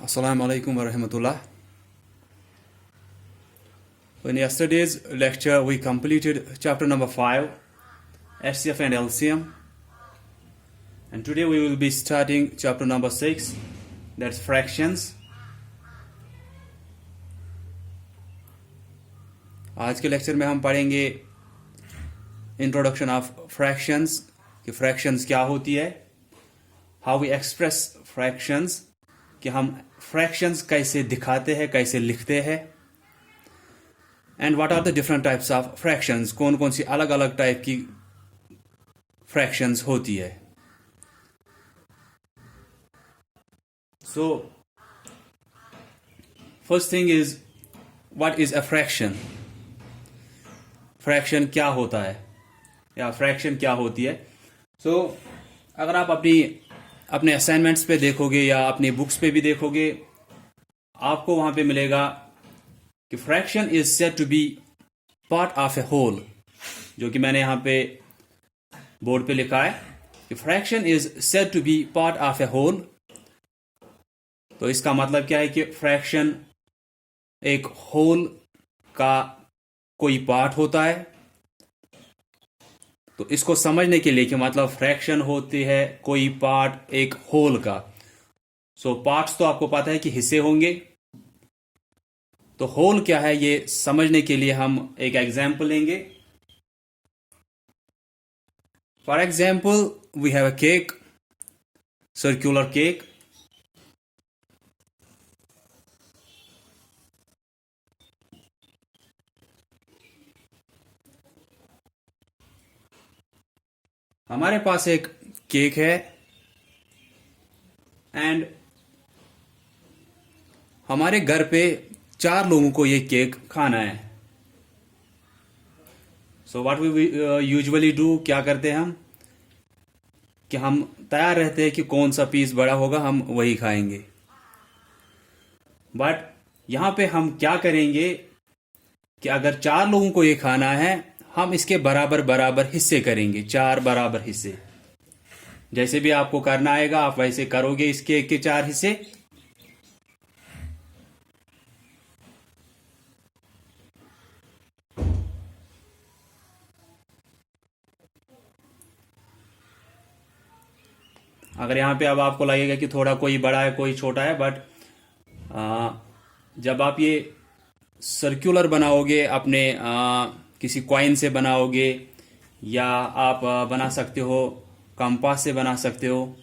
Assalamu alaikum wa rahmatullah. In yesterday's lecture, we completed chapter number 5, HCF and LCM. And today we will be starting chapter number 6, that's fractions. आज के lecture में हम पढ़ेंगे introduction of fractions कि fractions क्या होती है, how we express fractions कि हम फ्रैक्शंस कैसे दिखाते हैं, कैसे लिखते हैं, and what are the different types of fractions, कौन कौन सी अलग अलग टाइप की फ्रैक्शंस होती है. So first thing is what is a fraction. Fraction क्या होता है या फ्रैक्शन क्या होती है. सो अगर आप अपने असाइनमेंट्स पे देखोगे या अपनी बुक्स पे भी देखोगे, आपको वहां पे मिलेगा कि fraction is said to be part of a whole, जो कि मैंने यहां पे बोर्ड पे लिखा है कि fraction is said to be part of a whole. तो इसका मतलब क्या है कि फ्रैक्शन एक होल का कोई पार्ट होता है. तो इसको समझने के लिए कि मतलब फ्रैक्शन होती है कोई पार्ट एक होल का. सो पार्ट्स तो आपको पता है कि हिस्से होंगे, तो होल क्या है ये समझने के लिए हम एक एग्जाम्पल लेंगे. For example we have a cake, circular cake. हमारे पास एक केक है एंड हमारे घर पे 4 लोगों को ये केक खाना है. So what we usually do, क्या करते हैं हम कि हम तैयार रहते हैं कि कौन सा पीस बड़ा होगा हम वही खाएंगे. बट यहां पे हम क्या करेंगे कि अगर 4 लोगों को ये खाना है, हम इसके बराबर बराबर हिस्से करेंगे, 4 बराबर हिस्से. जैसे भी आपको करना आएगा आप वैसे करोगे इस केक के 4 हिस्से. अगर यहां पे अब आपको लगेगा कि थोड़ा कोई बड़ा है कोई छोटा है, बट जब आप ये सर्कुलर बनाओगे अपने किसी कॉइन से बनाओगे या आप बना सकते हो कंपास से बना सकते हो,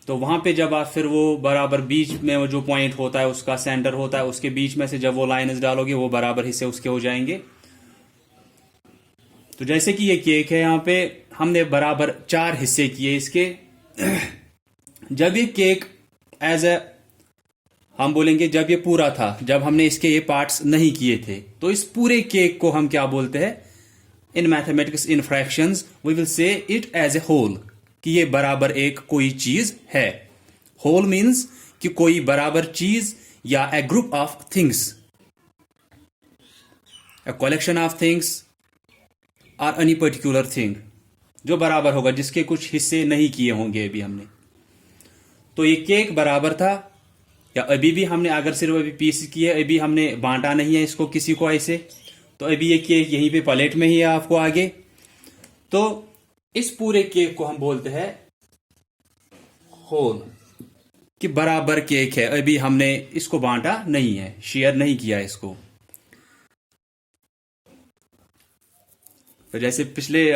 तो वहां पे जब आप फिर वो बराबर बीच में वो जो पॉइंट होता है उसका सेंटर होता है, उसके बीच में से जब वो लाइन्स डालोगे वो बराबर हिस्से उसके हो जाएंगे. तो जैसे कि ये केक है, यहां पे हमने बराबर 4 हिस्से किए इसके. जब ये केक एज ए हम बोलेंगे जब ये पूरा था, जब हमने इसके ये पार्ट्स नहीं किए थे, तो इस पूरे केक को हम क्या बोलते हैं in mathematics, in fractions we will say it as a whole, कि ये बराबर एक कोई चीज है. होल मीन्स कि कोई बराबर चीज या a group of things, a collection of things और एनी पर्टिकुलर थिंग जो बराबर होगा, जिसके कुछ हिस्से नहीं किए होंगे अभी हमने. तो ये केक बराबर था, या अभी भी हमने अगर सिर्फ अभी पीस किए, अभी हमने बांटा नहीं है इसको किसी को ऐसे, तो अभी ये केक यहीं पे प्लेट में ही है आपको आगे. तो इस पूरे केक को हम बोलते हैं होल, कि बराबर केक है, अभी हमने इसको बांटा नहीं है, शेयर नहीं किया इसको. तो जैसे पिछले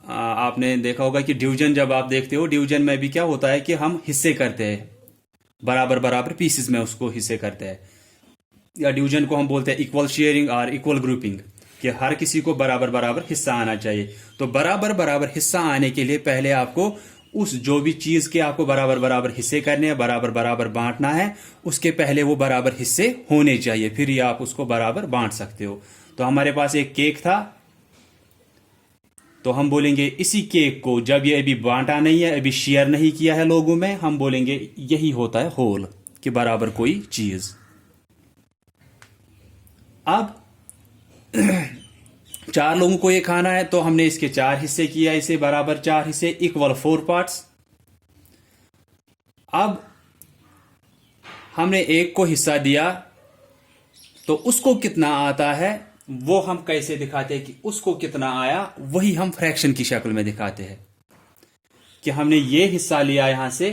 आपने देखा होगा कि डिवीजन, जब आप देखते हो डिवीजन में भी क्या होता है कि हम हिस्से करते हैं, बराबर बराबर पीसेस में उसको हिस्से करते हैं. या डिवीजन को हम बोलते हैं इक्वल शेयरिंग और इक्वल ग्रुपिंग, कि हर किसी को बराबर बराबर हिस्सा आना चाहिए. तो बराबर बराबर हिस्सा आने के लिए पहले आपको उस जो भी चीज के आपको बराबर बराबर हिस्से करने हैं, बराबर बराबर बांटना है, उसके पहले वो बराबर हिस्से होने चाहिए, फिर ही आप उसको बराबर बांट सकते हो. तो हमारे पास एक केक था, तो हम बोलेंगे इसी केक को जब ये अभी बांटा नहीं है, अभी शेयर नहीं किया है लोगों में, हम बोलेंगे यही होता है होल, कि बराबर कोई चीज. अब 4 लोगों को ये खाना है, तो हमने इसके 4 हिस्से किया, इसे बराबर 4 हिस्से, इक्वल 4 पार्ट्स. अब हमने एक को हिस्सा दिया, तो उसको कितना आता है वो हम कैसे दिखाते हैं कि उसको कितना आया, वही हम फ्रैक्शन की शक्ल में दिखाते हैं कि हमने ये हिस्सा लिया यहां से,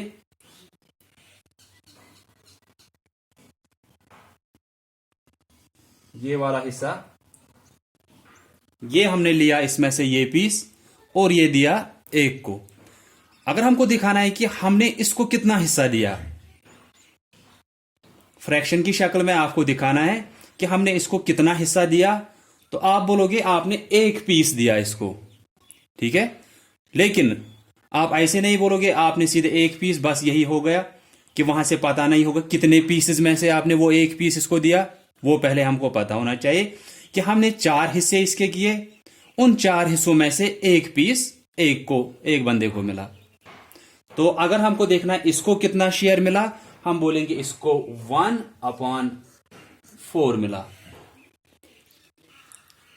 ये वाला हिस्सा, ये हमने लिया इसमें से ये पीस, और ये दिया एक को। अगर हमको दिखाना है कि हमने इसको कितना हिस्सा दिया, फ्रैक्शन की शक्ल में आपको दिखाना है कि हमने इसको कितना हिस्सा दिया, तो आप बोलोगे आपने एक पीस दिया इसको, ठीक है। लेकिन आप ऐसे नहीं बोलोगे आपने सीधे एक पीस, बस यही हो गया कि वहां से पता नहीं होगा कितने पीसेस में से आपने वो एक पीस इसको दिया। वो पहले हमको पता होना चाहिए कि हमने 4 हिस्से इसके किए, उन 4 हिस्सों में से एक पीस एक बंदे को मिला। तो अगर हमको देखना है इसको कितना शेयर मिला, हम बोलेंगे इसको 1/4 मिला,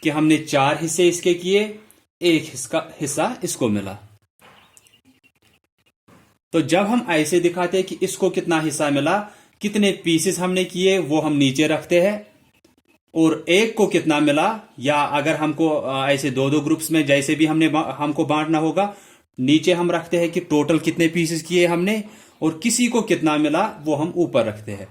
कि हमने 4 हिस्से इसके किए, एक हिस्सा इसको मिला। तो जब हम ऐसे दिखाते हैं कि इसको कितना हिस्सा मिला, कितने पीसेस हमने किए वो हम नीचे रखते हैं, और एक को कितना मिला, या अगर हमको ऐसे 2-2 ग्रुप्स में जैसे भी हमको बांटना होगा, नीचे हम रखते हैं कि टोटल कितने पीसेस किए हमने, और किसी को कितना मिला वो हम ऊपर रखते हैं।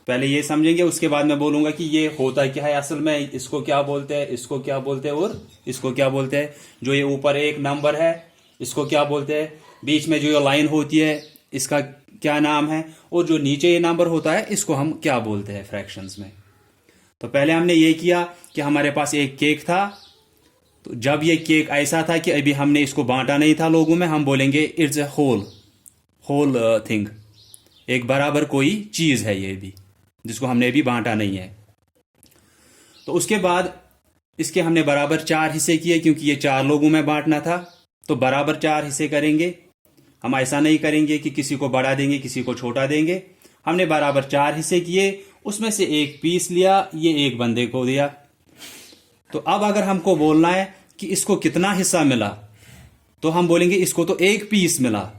पहले ये समझेंगे, उसके बाद मैं बोलूंगा कि ये होता क्या है असल में, इसको क्या बोलते हैं, इसको क्या बोलते हैं, और इसको क्या बोलते हैं। जो ये ऊपर एक नंबर है इसको क्या बोलते हैं, बीच में जो ये लाइन होती है इसका क्या नाम है, और जो नीचे ये नंबर होता है इसको हम क्या बोलते हैं फ्रैक्शंस में। तो पहले हमने ये किया कि हमारे पास एक केक था, तो जब ये केक ऐसा था कि अभी हमने इसको बांटा नहीं था लोगों में, हम बोलेंगे इट्स ए होल थिंग, एक बराबर कोई चीज है ये भी, जिसको हमने अभी बांटा नहीं है। तो उसके बाद इसके हमने बराबर 4 हिस्से किए, क्योंकि ये 4 लोगों में बांटना था, तो बराबर 4 हिस्से करेंगे। हम ऐसा नहीं करेंगे कि किसी को बड़ा देंगे किसी को छोटा देंगे। हमने बराबर 4 हिस्से किए, उसमें से एक पीस लिया, ये एक बंदे को दिया। तो अब अगर हमको बोलना है कि इसको कितना हिस्सा मिला, तो हम बोलेंगे इसको तो एक पीस मिला,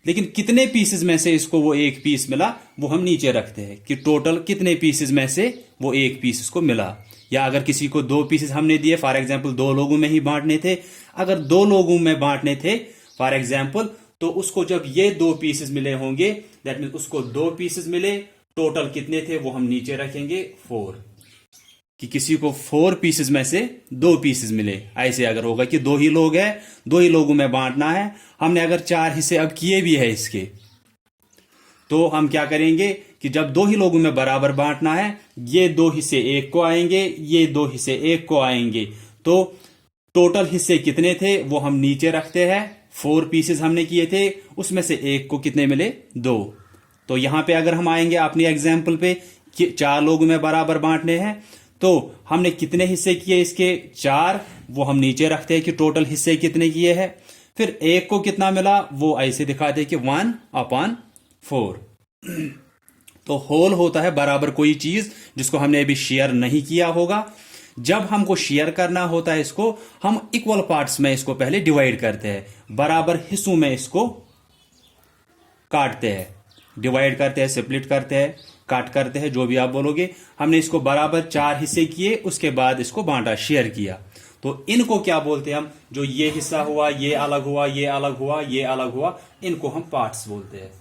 लेकिन कितने पीसेस में से इसको वो एक पीस मिला वो हम नीचे रखते हैं कि टोटल कितने पीसेस में से वो एक पीस इसको मिला। या अगर किसी को 2 पीसेस हमने दिए, फॉर एग्जांपल 2 लोगों में ही बांटने थे, अगर 2 लोगों में बांटने थे फॉर एग्जांपल, तो उसको जब ये 2 पीसेस मिले होंगे, दैट मीन उसको 2 पीसेस मिले, टोटल कितने थे वो हम नीचे रखेंगे 4, कि किसी को 4 पीसेस में से 2 पीसेस मिले। ऐसे अगर होगा कि 2 ही लोग हैं, 2 ही लोगों में बांटना है, हमने अगर 4 हिस्से अब किए भी है इसके, तो हम क्या करेंगे कि जब 2 ही लोगों में बराबर बांटना है, ये 2 हिस्से एक को आएंगे, ये 2 हिस्से एक को आएंगे, तो टोटल हिस्से कितने थे वो हम नीचे रखते हैं। 4 पीसेस हमने किए थे, उसमें से एक को कितने मिले, 2। तो यहां पे अगर हम आएंगे अपनी एग्जाम्पल पे कि 4 लोगों में बराबर बांटने हैं, तो हमने कितने हिस्से किए इसके, 4, वो हम नीचे रखते हैं कि टोटल हिस्से कितने किए हैं। फिर एक को कितना मिला वो ऐसे दिखाते हैं कि 1/4। तो होल होता है बराबर कोई चीज जिसको हमने अभी शेयर नहीं किया होगा। जब हमको शेयर करना होता है इसको, हम इक्वल पार्ट्स में इसको पहले डिवाइड करते हैं, बराबर हिस्सों में इसको काटते हैं, डिवाइड करते हैं, स्प्लिट करते हैं, काट करते हैं, जो भी आप बोलोगे। हमने इसको बराबर 4 हिस्से किए, उसके बाद इसको बांटा, शेयर किया। तो इनको क्या बोलते हैं हम, जो ये हिस्सा हुआ, ये अलग हुआ, ये अलग हुआ, ये अलग हुआ, इनको हम पार्ट्स बोलते हैं।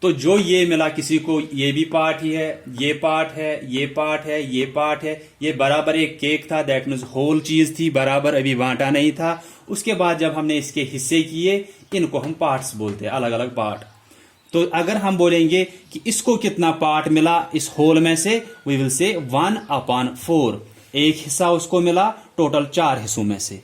तो जो ये मिला किसी को, ये भी पार्ट ही है, ये पार्ट है, ये पार्ट है, ये पार्ट है, ये बराबर एक केक था, दैट मीन्स होल चीज थी, बराबर अभी बांटा नहीं था। उसके बाद जब हमने इसके हिस्से किए, इनको हम पार्ट्स बोलते हैं, अलग अलग पार्ट। तो अगर हम बोलेंगे कि इसको कितना पार्ट मिला इस होल में से, वी विल से 1/4, एक हिस्सा उसको मिला टोटल 4 हिस्सों में से,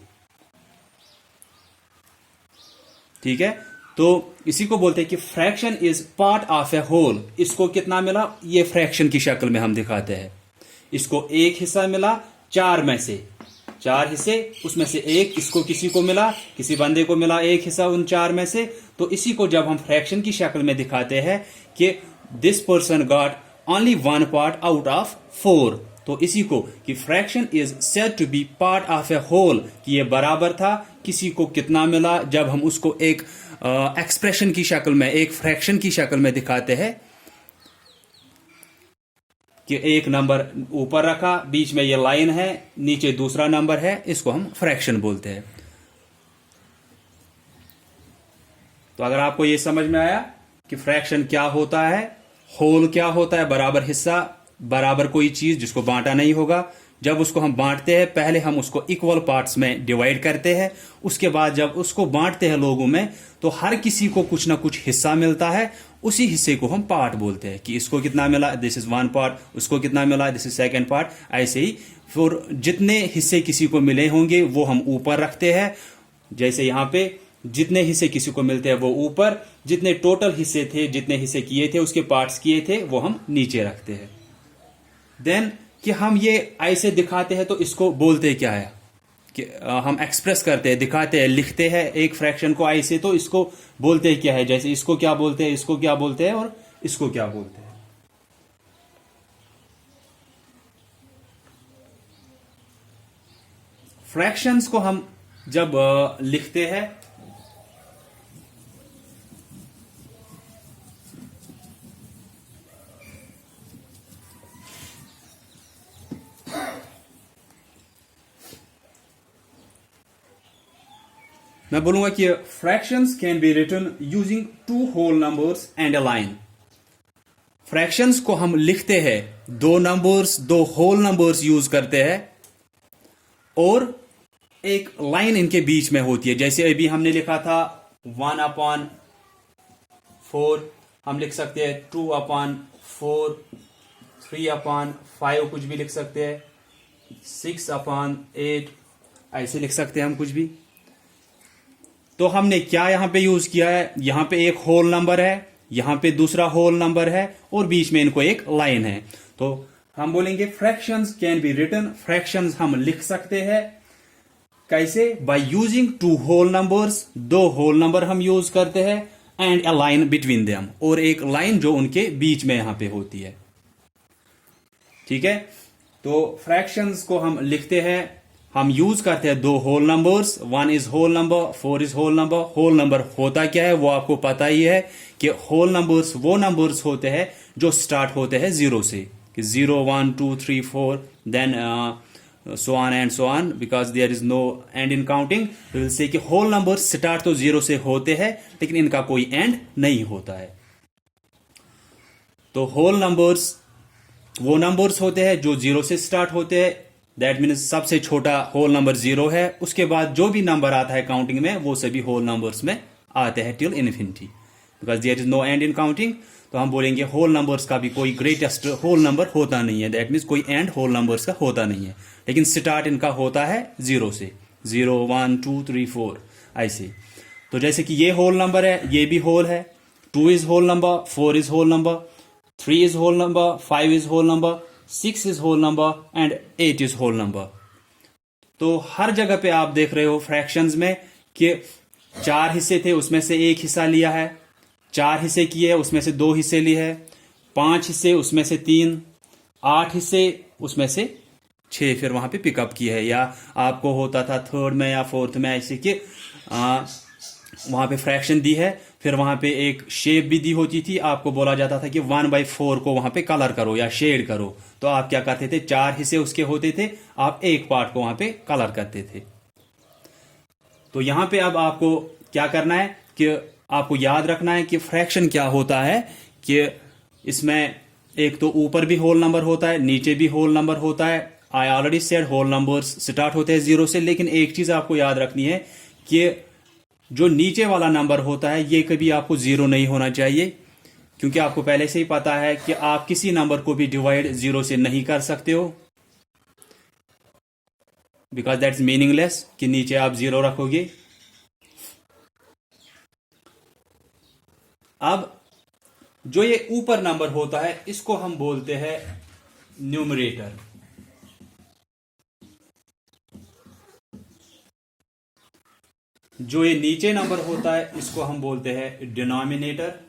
ठीक है। तो इसी को बोलते हैं कि fraction is part of a whole. इसको कितना मिला, ये फ्रैक्शन की शक्ल में हम दिखाते हैं। इसको एक हिस्सा मिला 4 में से, 4 हिस्से, उसमें से एक इसको किसी को मिला, किसी बंदे को मिला एक हिस्सा उन 4 में से। तो इसी को जब हम फ्रैक्शन की शक्ल में दिखाते हैं कि this person got only 1 part out of 4, तो इसी को कि fraction is said to be part of a whole, कि ये बराबर था किसी को कितना मिला जब हम उसको एक एक्सप्रेशन की शक्ल में, एक फ्रैक्शन की शक्ल में दिखाते हैं कि एक नंबर ऊपर रखा, बीच में ये लाइन है, नीचे दूसरा नंबर है, इसको हम फ्रैक्शन बोलते हैं। तो अगर आपको ये समझ में आया कि फ्रैक्शन क्या होता है, होल क्या होता है, बराबर हिस्सा, बराबर कोई चीज जिसको बांटा नहीं होगा, जब उसको हम बांटते हैं पहले हम उसको इक्वल पार्ट्स में डिवाइड करते हैं, उसके बाद जब उसको बांटते हैं लोगों में तो हर किसी को कुछ ना कुछ हिस्सा मिलता है, उसी हिस्से को हम पार्ट बोलते हैं कि इसको कितना मिला, दिस इज वन पार्ट, उसको कितना मिला, दिस इज सेकेंड पार्ट। ऐसे ही फिर जितने हिस्से किसी को मिले होंगे वो हम ऊपर रखते हैं, जैसे यहां पे जितने हिस्से किसी को मिलते हैं वो ऊपर, जितने टोटल हिस्से थे, जितने हिस्से किए थे, उसके पार्ट्स किए थे, वो हम नीचे रखते हैं। देन कि हम ये ऐसे दिखाते हैं तो इसको बोलते क्या है, कि हम एक्सप्रेस करते हैं, दिखाते हैं, लिखते हैं एक फ्रैक्शन को ऐसे, तो इसको बोलते क्या है, जैसे इसको क्या बोलते हैं, इसको क्या बोलते हैं और इसको क्या बोलते हैं। फ्रैक्शंस को हम जब लिखते हैं मैं बोलूंगा कि fractions can be written using two whole numbers and a line. Fractions को हम लिखते हैं दो नंबर्स, दो होल नंबर्स यूज करते हैं और एक लाइन इनके बीच में होती है। जैसे अभी हमने लिखा था 1/4, हम लिख सकते हैं 2/4, 3/5, कुछ भी लिख सकते हैं, 6/8, ऐसे लिख सकते हैं हम कुछ भी। तो हमने क्या यहां पे यूज किया है, यहां पे एक होल नंबर है, यहां पे दूसरा होल नंबर है और बीच में इनको एक लाइन है। तो हम बोलेंगे fractions can be written, fractions हम लिख सकते हैं कैसे, by using two whole numbers, दो होल नंबर हम यूज करते हैं, and a line between them, और एक लाइन जो उनके बीच में यहां पे होती है। ठीक है, तो फ्रैक्शंस को हम लिखते हैं, हम यूज करते हैं दो whole numbers, 1 is whole number, 4 is whole number. Whole number होता क्या है वो आपको पता ही है कि होल नंबर्स वो नंबर्स होते हैं जो स्टार्ट होते हैं जीरो से, कि 0 1 2 3 4 then so on and so on, because there is no end in counting, we will say कि होल नंबर्स स्टार्ट तो जीरो से होते हैं लेकिन इनका कोई एंड नहीं होता है। तो होल नंबर्स वो नंबर्स होते हैं जो जीरो से स्टार्ट होते हैं, दैट मीन्स सबसे छोटा होल नंबर जीरो है, उसके बाद जो भी नंबर आता है काउंटिंग में वो सभी होल नंबर्स में आते हैं till infinity, because there is no end in counting. तो हम बोलेंगे होल नंबर्स का भी कोई ग्रेटेस्ट होल नंबर होता नहीं है, दैट मीन्स कोई एंड होल नंबर्स का होता नहीं है, लेकिन स्टार्ट इनका होता है जीरो से, 0 1 2 3 4 ऐसे। तो जैसे कि ये होल नंबर है, ये भी होल है, 2 is whole number, 4 is whole number, 3 is whole number, 5 is whole number, 6 is whole number and 8 is whole number। तो हर जगह पे आप देख रहे हो फ्रैक्शंस में कि 4 हिस्से थे उसमें से एक हिस्सा लिया है, 4 हिस्से किए हैं उसमें से 2 हिस्से लिए हैं, 5 हिस्से उसमें से 3, 8 हिस्से उसमें से 6 फिर वहां पे पिकअप किए है। या आपको होता था थर्ड में या फोर्थ में ऐसे कि वहां पे फ्रैक्शन दी है, फिर वहां पे एक शेप भी दी होती थी, आपको बोला जाता था कि 1/4 को वहां पे कलर करो या शेड करो, तो आप क्या करते थे, 4 हिस्से उसके होते थे, आप एक पार्ट को वहां पे कलर करते थे। तो यहां पे अब आपको क्या करना है कि आपको याद रखना है कि फ्रैक्शन क्या होता है, कि इसमें एक तो ऊपर भी होल नंबर होता है, नीचे भी होल नंबर होता है। I already said whole numbers start होते हैं जीरो से, लेकिन एक चीज आपको याद रखनी है कि जो नीचे वाला नंबर होता है ये कभी आपको जीरो नहीं होना चाहिए, क्योंकि आपको पहले से ही पता है कि आप किसी नंबर को भी डिवाइड जीरो से नहीं कर सकते हो, बिकॉज दैट इज मीनिंगलेस कि नीचे आप जीरो रखोगे। अब जो ये ऊपर नंबर होता है इसको हम बोलते हैं न्यूमरेटर, जो ये नीचे नंबर होता है इसको हम बोलते हैं डिनोमिनेटर।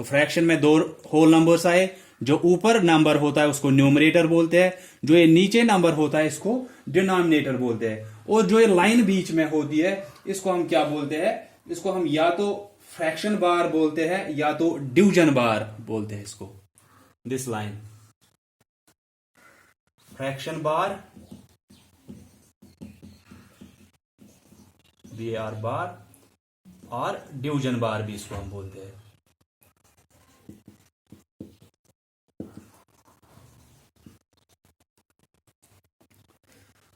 तो फ्रैक्शन में दो होल नंबर्स आए, जो ऊपर नंबर होता है उसको न्यूमरेटर बोलते हैं, जो ये नीचे नंबर होता है इसको डिनोमिनेटर बोलते हैं, और जो ये लाइन बीच में होती है इसको हम क्या बोलते हैं, इसको हम या तो फ्रैक्शन बार बोलते हैं या तो डिवीजन बार बोलते हैं इसको। This line fraction bar, VAR बार, और डिवीजन बार भी इसको हम बोलते हैं।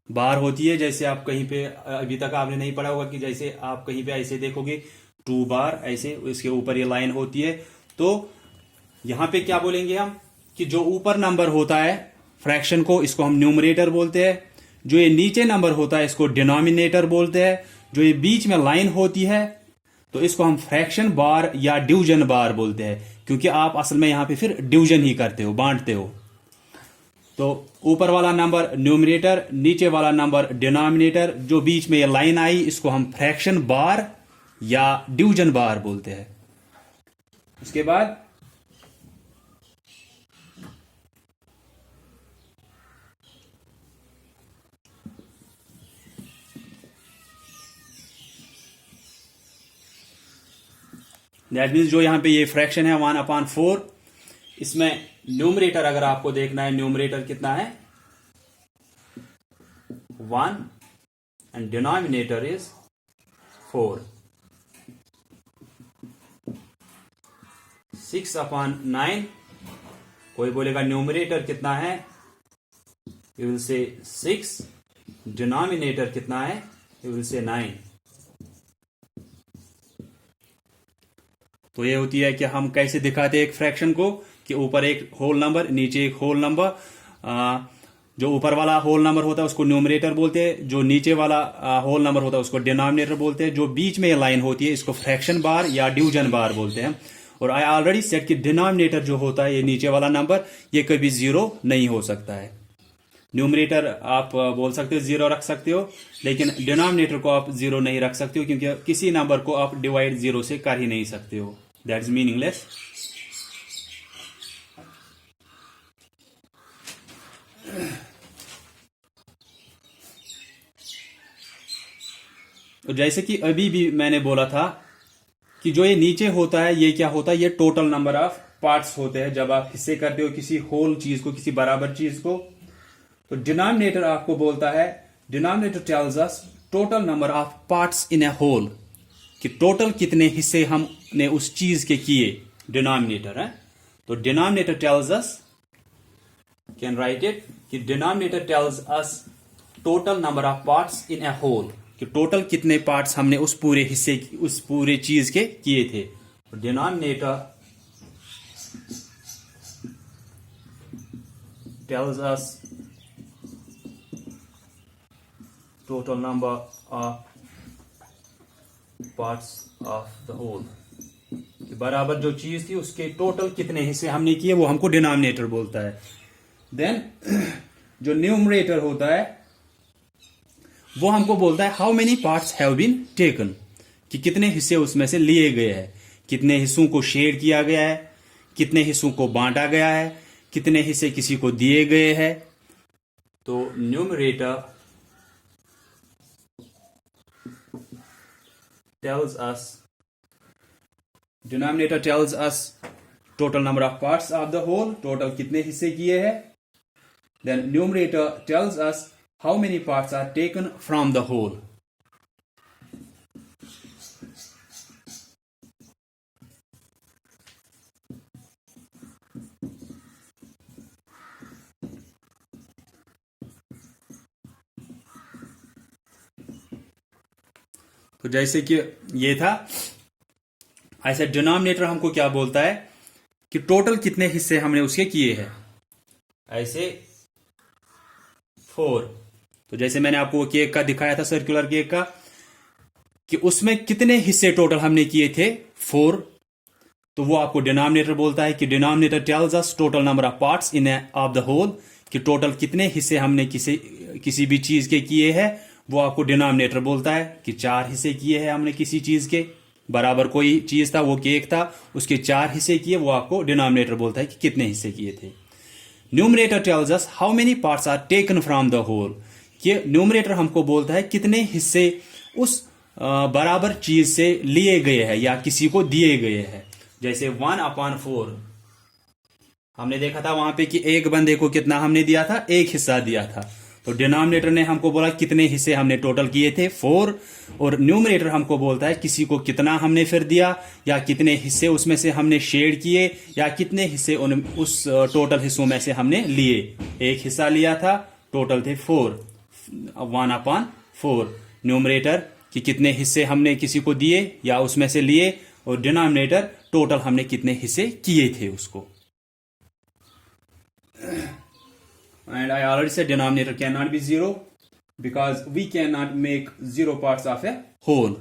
बार होती है, जैसे आप कहीं पे अभी तक आपने नहीं पढ़ा होगा कि जैसे आप कहीं पे ऐसे देखोगे 2 बार, ऐसे इसके ऊपर ये लाइन होती है, तो यहां पे क्या बोलेंगे हम कि जो ऊपर नंबर होता है फ्रैक्शन को, इसको हम न्यूमरेटर बोलते हैं, जो ये नीचे नंबर होता है इसको डिनोमिनेटर बोलते हैं, जो ये बीच में लाइन होती है तो इसको हम फ्रैक्शन बार या डिवीजन बार बोलते हैं, क्योंकि आप असल में यहां पे फिर डिवीजन ही करते हो, बांटते हो। तो ऊपर वाला नंबर न्यूमरेटर, नीचे वाला नंबर डिनोमिनेटर, जो बीच में ये लाइन आई इसको हम फ्रैक्शन बार या डिवीजन बार बोलते हैं। उसके बाद दैट मीन्स जो यहां पे ये फ्रैक्शन है 1/4, इसमें न्यूमरेटर अगर आपको देखना है, न्यूमरेटर कितना है 1 एंड डिनोमिनेटर इज 4। 6/9, कोई बोलेगा न्यूमरेटर कितना है, यू विल से 6, डिनोमिनेटर कितना है, यू विल से 9। तो ये होती है कि हम कैसे दिखाते हैं एक फ्रैक्शन को, कि ऊपर एक होल नंबर, नीचे एक होल नंबर, जो ऊपर वाला होल नंबर होता है उसको न्यूमरेटर बोलते हैं, जो नीचे वाला होल नंबर होता है उसको डिनोमिनेटर बोलते हैं, जो बीच में ये लाइन होती है इसको फ्रैक्शन बार या डिवीजन बार बोलते हैं। और आई ऑलरेडी सेट कि डिनोमिनेटर जो होता है, ये नीचे वाला नंबर, ये कभी 0 नहीं हो सकता है। न्यूमरेटर आप बोल सकते हो 0 रख सकते हो, लेकिन डिनोमिनेटर को आप 0 नहीं रख सकते हो, क्योंकि किसी नंबर को आप डिवाइड 0 से कर ही नहीं सकते हो, दैट इज मीनिंगलेस। तो जैसे कि अभी भी मैंने बोला था कि जो ये नीचे होता है ये क्या होता है, ये टोटल नंबर ऑफ पार्ट्स होते हैं। जब आप हिस्से करते हो किसी होल चीज को, किसी बराबर चीज को, तो डिनोमिनेटर आपको बोलता है, denominator tells us total number of parts in a whole, कि टोटल कितने हिस्से हमने उस चीज के किए, डिनोमिनेटर है। तो denominator tells us, can write it, कि denominator tells us total number of parts in a whole, कि टोटल कितने पार्ट्स हमने उस पूरे हिस्से, उस पूरे चीज के किए थे। Denominator tells us total number of parts of the whole, बराबर जो चीज थी उसके टोटल कितने हिस्से हमने किए, वो हमको डिनोमिनेटर बोलता है। देन जो न्यूमरेटर होता है वो हमको बोलता है how many parts have been taken, कि कितने हिस्से उसमें से लिए गए हैं, कितने हिस्सों को शेयर किया गया है, कितने हिस्सों को बांटा गया है, कितने हिस्से किसी को दिए गए हैं। तो numerator tells us, denominator tells us total number of parts of the whole, total कितने हिस्से किए हैं। Then numerator tells us how many parts are taken from the whole. तो जैसे कि ये था, ऐसा डिनोमिनेटर हमको क्या बोलता है कि टोटल कितने हिस्से हमने उसके किए हैं। ऐसे 4, तो जैसे मैंने आपको वो केक का दिखाया था, सर्कुलर केक का, कि उसमें कितने हिस्से टोटल हमने किए थे 4, तो वो आपको डिनोमिनेटर बोलता है कि denominator tells us total number of parts in of the whole, कि टोटल कितने हिस्से हमने किसी भी चीज के किए हैं, वो आपको डिनोमिनेटर बोलता है कि 4 हिस्से किए हैं हमने किसी चीज के। बराबर कोई चीज था, वो केक था, उसके 4 हिस्से किए, वो आपको डिनोमिनेटर बोलता है कि कितने हिस्से किए थे। Numerator tells us how many parts are taken from the whole, कि न्यूमरेटर हमको बोलता है कितने हिस्से उस बराबर चीज से लिए गए हैं या किसी को दिए गए हैं। जैसे 1/4 हमने देखा था वहां पे कि एक बंदे को कितना हमने दिया था, एक हिस्सा दिया था। तो डिनोमिनेटर ने हमको बोला कितने हिस्से हमने टोटल किए थे, 4, और न्यूमरेटर हमको बोलता है किसी को कितना हमने फिर दिया, या कितने हिस्से उसमें से हमने शेयर किए, या कितने हिस्से उस टोटल हिस्सों में से हमने लिए। एक हिस्सा लिया था, टोटल थे 4, 1/4। न्यूमरेटर कि कितने हिस्से हमने किसी को दिए या उसमें से लिए, और डिनोमिनेटर टोटल हमने कितने हिस्से किए थे उसको। And I already said denominator cannot be 0 because we cannot make 0 parts of a whole,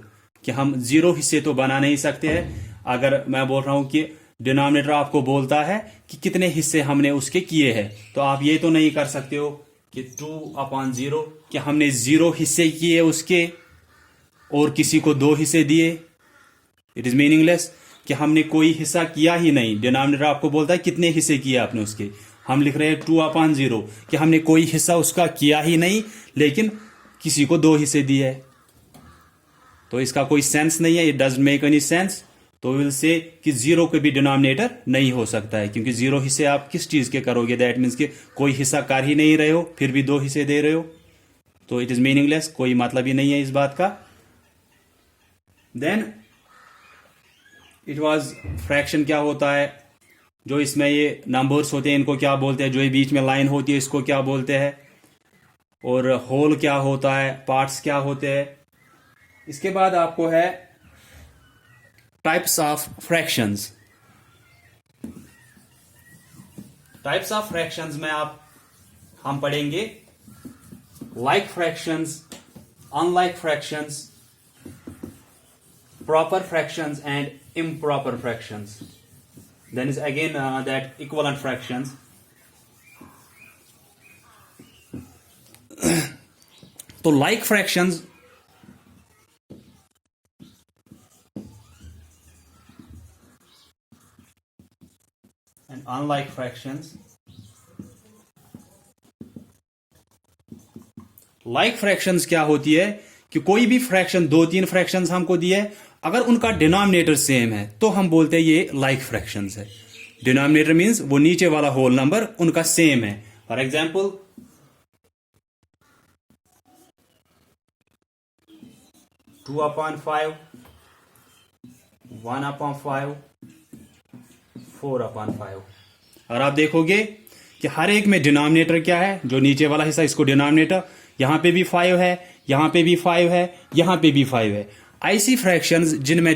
कि हम 0 हिस्से तो बना नहीं सकते हैं। अगर मैं बोल रहा हूं कि डिनोमिनेटर आपको बोलता है कि कितने हिस्से हमने उसके किए हैं, तो आप ये तो नहीं कर सकते हो कि 2/0 कि हमने 0 हिस्से किए उसके और किसी को 2 हिस्से दिए। इट इज मीनिंगलेस कि हमने कोई हिस्सा किया ही नहीं। डिनोमिनेटर आपको बोलता है कितने हिस्से किए आपने उसके, हम लिख रहे हैं 2/0 कि हमने कोई हिस्सा उसका किया ही नहीं, लेकिन किसी को 2 हिस्से दिए है। तो इसका कोई सेंस नहीं है, it doesn't make any sense. तो विल से कि 0 के भी डिनोमिनेटर नहीं हो सकता है, क्योंकि 0 हिस्से आप किस चीज के करोगे, दैट मीन्स कि कोई हिस्सा कर ही नहीं रहे हो, फिर भी 2 हिस्से दे रहे हो, तो इट इज मीनिंगलेस, कोई मतलब ही नहीं है इस बात का। देन इट वाज फ्रैक्शन क्या होता है, जो इसमें ये नंबर्स होते हैं इनको क्या बोलते हैं, जो ये बीच में लाइन होती है इसको क्या बोलते हैं, और होल क्या होता है, पार्ट्स क्या होते हैं। इसके बाद आपको है types of fractions. Types of fractions में हम पढ़ेंगे like fractions, unlike fractions, proper fractions and improper fractions. Then is again that equivalent fractions. तो like fractions and unlike fractions. Like fractions क्या होती है कि कोई भी फ्रैक्शन, 2-3 फ्रैक्शंस हमको दिए, अगर उनका डिनोमिनेटर सेम है तो हम बोलते हैं ये लाइक फ्रैक्शंस है। डिनोमिनेटर मींस वो नीचे वाला होल नंबर उनका सेम है। For example 2/5, 1/5, 4/5। और आप देखोगे कि हर एक में डिनोमिनेटर क्या है, जो नीचे वाला हिस्सा इसको डिनोमिनेटर, यहां पे भी 5 है, यहां पे भी 5 है, यहां पे भी 5 है। ऐसी फ्रैक्शंस जिनमें